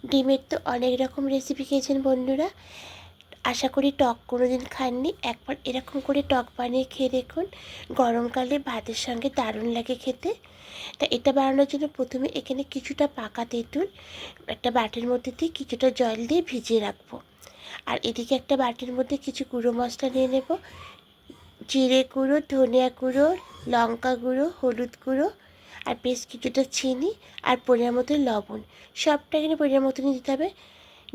ডিমের তো অনেক রকম রেসিপি খেয়েছেন বন্ধুরা, আশা করি টক কোনো দিন খাননি। একবার এরকম করে টক বানিয়ে খেয়ে দেখুন, গরমকালে ভাতের সঙ্গে দারুণ লাগে খেতে। তা এটা বানানোর জন্য প্রথমে এখানে কিছুটা পাকা তেঁতুল একটা বাটির মধ্যে দিয়ে কিছুটা জল দিয়ে ভিজিয়ে রাখবো। আর এদিকে একটা বাটির মধ্যে কিছু গুঁড়ো মশলা নিয়ে নেব। জিরে গুঁড়ো, ধনিয়া গুঁড়ো, লঙ্কা গুঁড়ো, হলুদ গুঁড়ো, আর বেশ কিছুটা চিনি, আর পরিমাণ মতো লবণ। সবটা এখানে পরিমাণ মতনই দিতে হবে।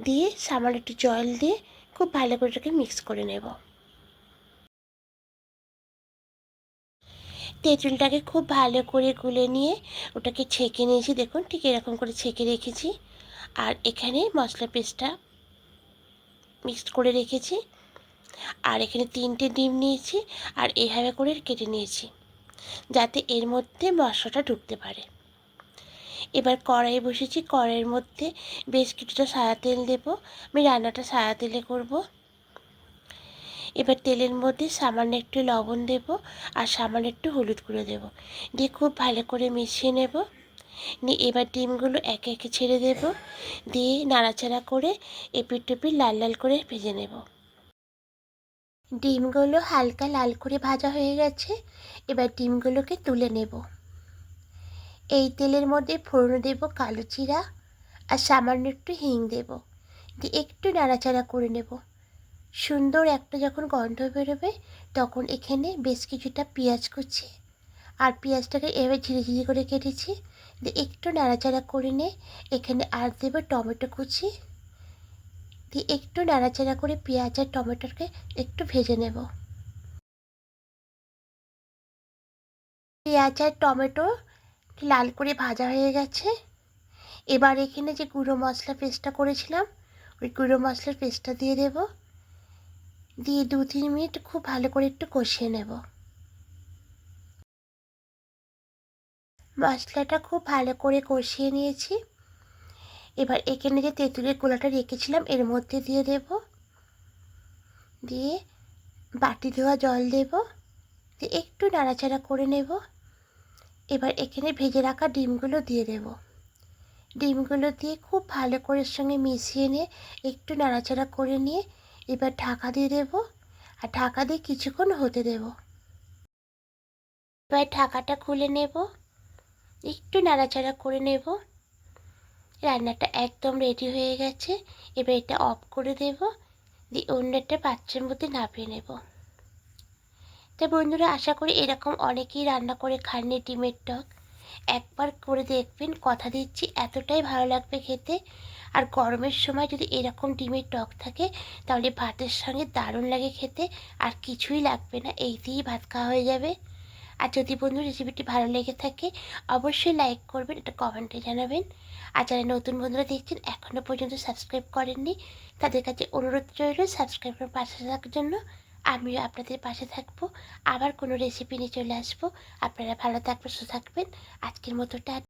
দিয়ে সামান্য একটু জল দিয়ে খুব ভালো করে এটাকে মিক্স করে নেব। তেঁতুলটাকে খুব ভালো করে গুলে নিয়ে ওটাকে ছেঁকে নিয়েছি, দেখুন ঠিক এরকম করে ছেঁকে রেখেছি। আর এখানে মশলা পেস্টটা মিক্সড করে রেখেছি। আর এখানে 3টে ডিম নিয়েছি, আর এইভাবে করে কেটে নিয়েছি যাতে এর মধ্যে মশলাটা ঢুকতে পারে। এবার কড়াই বসেছি, কড়াইয়ের মধ্যে বেশ কিছুটা সাদা তেল দেবো। আমি রান্নাটা সাদা তেলে করব। এবার তেলের মধ্যে সামান্য একটু লবণ দেব, আর সামান্য একটু হলুদ গুঁড়ো দেবো, দিয়ে খুব ভালো করে মিশিয়ে নেব। নিয়ে এবার ডিমগুলো একে একে ছেড়ে দেব, দিয়ে নাড়াচাড়া করে এপিট টপিট লাল লাল করে ভেজে নেব। ডিমগুলো হালকা লাল করে ভাজা হয়ে গেছে, এবার ডিমগুলোকে তুলে নেব। এই তেলের মধ্যে ফোড়ন দেব কালো জিরা, আর সামান্য একটু হিং দেব, দিয়ে একটু নাড়াচাড়া করে নেব। সুন্দর একটা যখন গন্ধ বেরোবে তখন এখানে বেশ কিছুটা পেঁয়াজ কুচি, আর পেঁয়াজটাকে এবার ঝিরি ঝিরি করে কেটেছি, দিয়ে একটু নাড়াচাড়া করে নিয়ে এখানে আর দেবো টমেটো কুচি, দিয়ে একটু নাড়াচাড়া করে পেঁয়াজ আর টমেটোকে একটু ভেজে নেব। পেঁয়াজ আর টমেটো লাল করে ভাজা হয়ে গেছে। এবার এখানে যে গুঁড়ো মশলা পেস্টটা করেছিলাম ওই গুঁড়ো মশলার পেস্টটা দিয়ে দেব, দিয়ে 2-3 মিনিট খুব ভালো করে একটু কষিয়ে নেব। মশলাটা খুব ভালো করে কষিয়ে নিয়েছি। এবার এখানে যে তেঁতুলের গোলাটা রেখেছিলাম এর মধ্যে দিয়ে দেব, দিয়ে বাটি ধোয়া জল দেব, দিয়ে একটু নাড়াচাড়া করে নেব। এবার এখানে ভেজে রাখা ডিমগুলো দিয়ে দেব। ডিমগুলো দিয়ে খুব ভালো করে এর সঙ্গে মিশিয়ে নিয়ে একটু নাড়াচাড়া করে নিয়ে এবার ঢাকা দিয়ে দেব, আর ঢাকা দিয়ে কিছুক্ষণ হতে দেব। এবার ঢাকাটা খুলে নেব, একটু নাড়াচাড়া করে নেব। রান্নাটা একদম রেডি হয়ে গেছে। এবার এটা অফ করে দেব, দিয়ে অন্য একটা পাত্রের মধ্যে নামিয়ে নেব। তাই বন্ধুরা, আশা করি এরকম অনেকেই রান্না করে খাননি ডিমের টক। একবার করে দেখবেন, কথা দিচ্ছি এতটাই ভালো লাগবে খেতে। আর গরমের সময় যদি এরকম ডিমের টক থাকে তাহলে ভাতের সঙ্গে দারুণ লাগে খেতে, আর কিছুই লাগবে না, এই দিয়েই ভাত খাওয়া হয়ে যাবে। আর যদি বন্ধু রেসিপিটি ভালো লেগে থাকে অবশ্যই লাইক করবেন, এটা কমেন্টে জানাবেন। আর যারা নতুন বন্ধুরা দেখছেন এখনও পর্যন্ত সাবস্ক্রাইব করেননি তাদের কাছে অনুরোধ রইল সাবস্ক্রাইব করে পাশে থাকার জন্য। আমিও আপনাদের পাশে থাকবো, আবার কোনো রেসিপি নিয়ে চলে আসবো। আপনারা ভালো থাকবেন, সুস্থ থাকবেন। আজকের মতো